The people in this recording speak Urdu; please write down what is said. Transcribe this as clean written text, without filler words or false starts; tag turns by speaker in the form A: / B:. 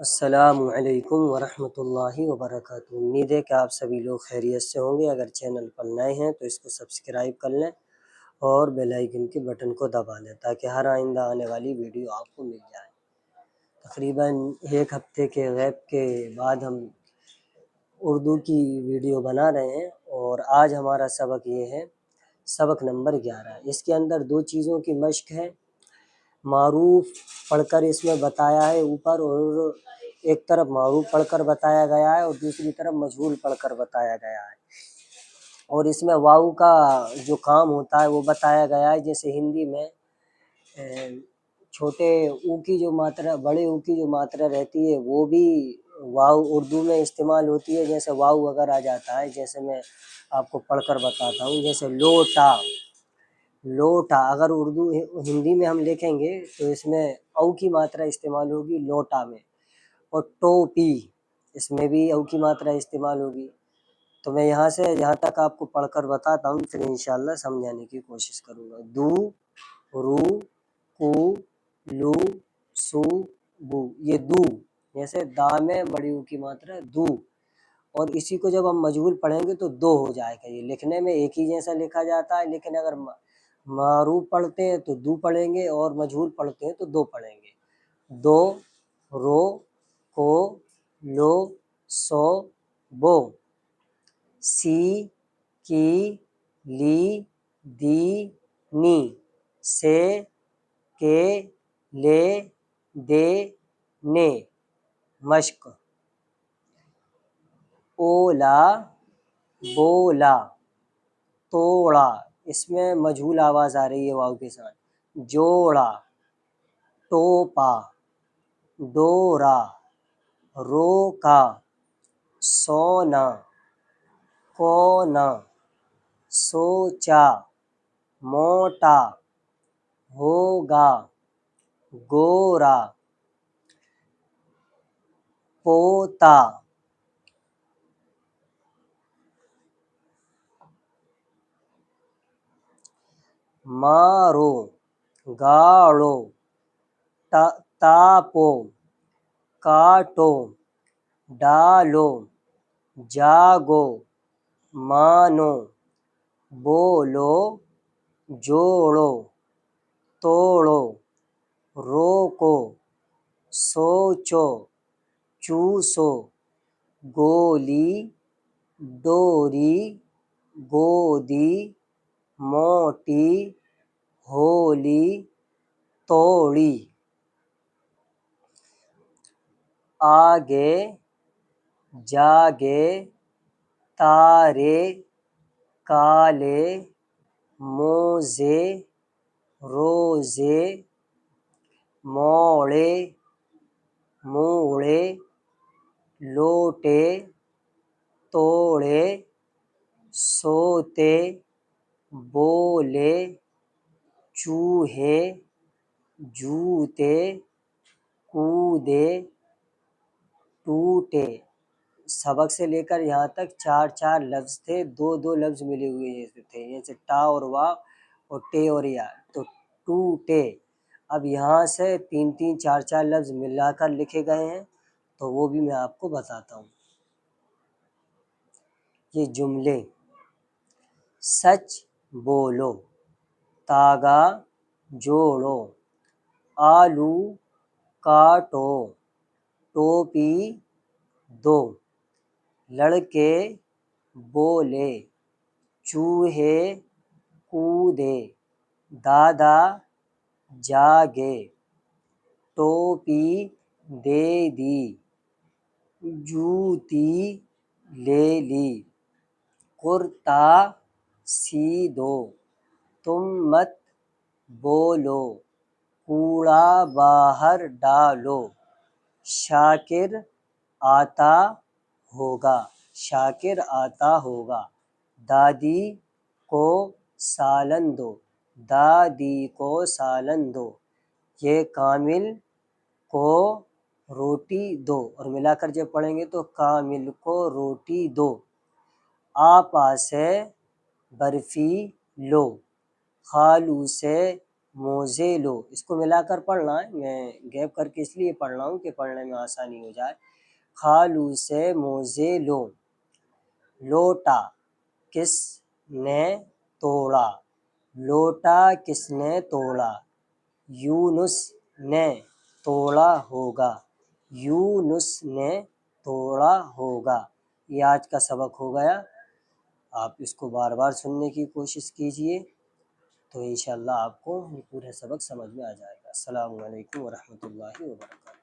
A: السلام علیکم ورحمۃ اللہ وبرکاتہ۔ امید ہے کہ آپ سبھی لوگ خیریت سے ہوں گے۔ اگر چینل پر نئے ہیں تو اس کو سبسکرائب کر لیں اور بیل آئیکن کے بٹن کو دبا لیں تاکہ ہر آئندہ آنے والی ویڈیو آپ کو مل جائے۔ تقریباً ایک ہفتے کے غیب کے بعد ہم اردو کی ویڈیو بنا رہے ہیں، اور آج ہمارا سبق یہ ہے، سبق نمبر 11۔ اس کے اندر دو چیزوں کی مشق ہے۔ معروف پڑھ کر اس میں بتایا ہے اوپر، اور ایک طرف معروف پڑھ کر بتایا گیا ہے اور دوسری طرف مجہول پڑھ کر بتایا گیا ہے، اور اس میں واو کا جو کام ہوتا ہے وہ بتایا گیا ہے۔ جیسے ہندی میں چھوٹے او کی جو ماترا، بڑے او کی جو ماترا رہتی ہے وہ بھی واو اردو میں استعمال ہوتی ہے۔ جیسے واو اگر آ جاتا ہے، جیسے میں آپ کو پڑھ کر بتاتا ہوں، جیسے لوٹا، لوٹا اگر ہندی میں ہم لکھیں گے تو اس میں او کی ماترا استعمال ہوگی لوٹا میں، اور ٹوپی اس میں بھی او کی ماترا استعمال ہوگی۔ تو میں یہاں سے جہاں تک آپ کو پڑھ کر بتاتا ہوں، پھر انشاءاللہ سمجھانے کی کوشش کروں گا۔ دو، رو، کو، لو، سو، بو، یہ دو، جیسے دا میں بڑی او کی ماترا دو، اور اسی کو جب ہم مجہول پڑھیں گے تو دو ہو جائے گا۔ یہ لکھنے میں ایک ہی جیسا لکھا جاتا ہے، لیکن اگر معروف پڑھتے ہیں تو دو پڑھیں گے اور مجہول پڑھتے ہیں تو دو پڑھیں گے۔ دو، رو، کو، لو، سو، بو، سی، کی، لی، دی، نی، سے، کے، لے، دے، نے۔ مشق: اولا، بولا، توڑا، اس میں مجہول آواز آ رہی ہے واو کے ساتھ، جوڑا، ٹوپا، ڈورا، روکا، سونا، کونا، سوچا، موٹا، ہوگا، گورا، پوتا۔ مارو، گاڑو، تاپو، کاٹو، ڈالو، جاگو، مانو، بولو، جوڑو، توڑو، روکو، سوچو، چوسو، گولی، ڈوری، گودی، موٹی، ہولی، توڑی۔ آگے، جاگے، تارے، کالے، موزے، روزے، موڑے، موڑے، لوٹے، توڑے، سوتے، بولے، چوہے، جوتے، کودے، ٹوٹے۔ سبق سے لے کر یہاں تک چار چار لفظ تھے، دو دو لفظ ملے ہوئے تھے، جیسے ٹا اور وا اور ٹے اور یا، تو ٹوٹے۔ اب یہاں سے تین تین چار چار لفظ ملا کر لکھے گئے ہیں، تو وہ بھی میں آپ کو بتاتا ہوں۔ یہ جملے: سچ بولو، تاگا جوڑو، آلو کاٹو، ٹوپی دو، لڑکے بولے، چوہے کودے، دادا جاگے، ٹوپی دے دی، جوتی لے لی، کرتا سی دو، تم مت بولو، کوڑا باہر ڈالو، شاکر آتا ہوگا، شاکر آتا ہوگا، دادی کو سالن دو، دادی کو سالن دو، یہ کامل کو روٹی دو، اور ملا کر جب پڑھیں گے تو کامل کو روٹی دو، آپا سے برفی لو، خالو سے موزے لو، اس کو ملا کر پڑھنا ہے، میں گیپ کر کے اس لیے پڑھ رہا ہوں کہ پڑھنے میں آسانی ہو جائے۔ خالو سے موزے لو، لوٹا کس نے توڑا، لوٹا کس نے توڑا، یونس نے توڑا ہوگا، یونس نے توڑا ہوگا۔ یہ آج کا سبق ہو گیا، آپ اس کو بار بار سننے کی کوشش کیجئے تو انشاءاللہ آپ کو یہ پورا سبق سمجھ میں آ جائے گا۔ السلام علیکم ورحمۃ اللہ وبرکاتہ۔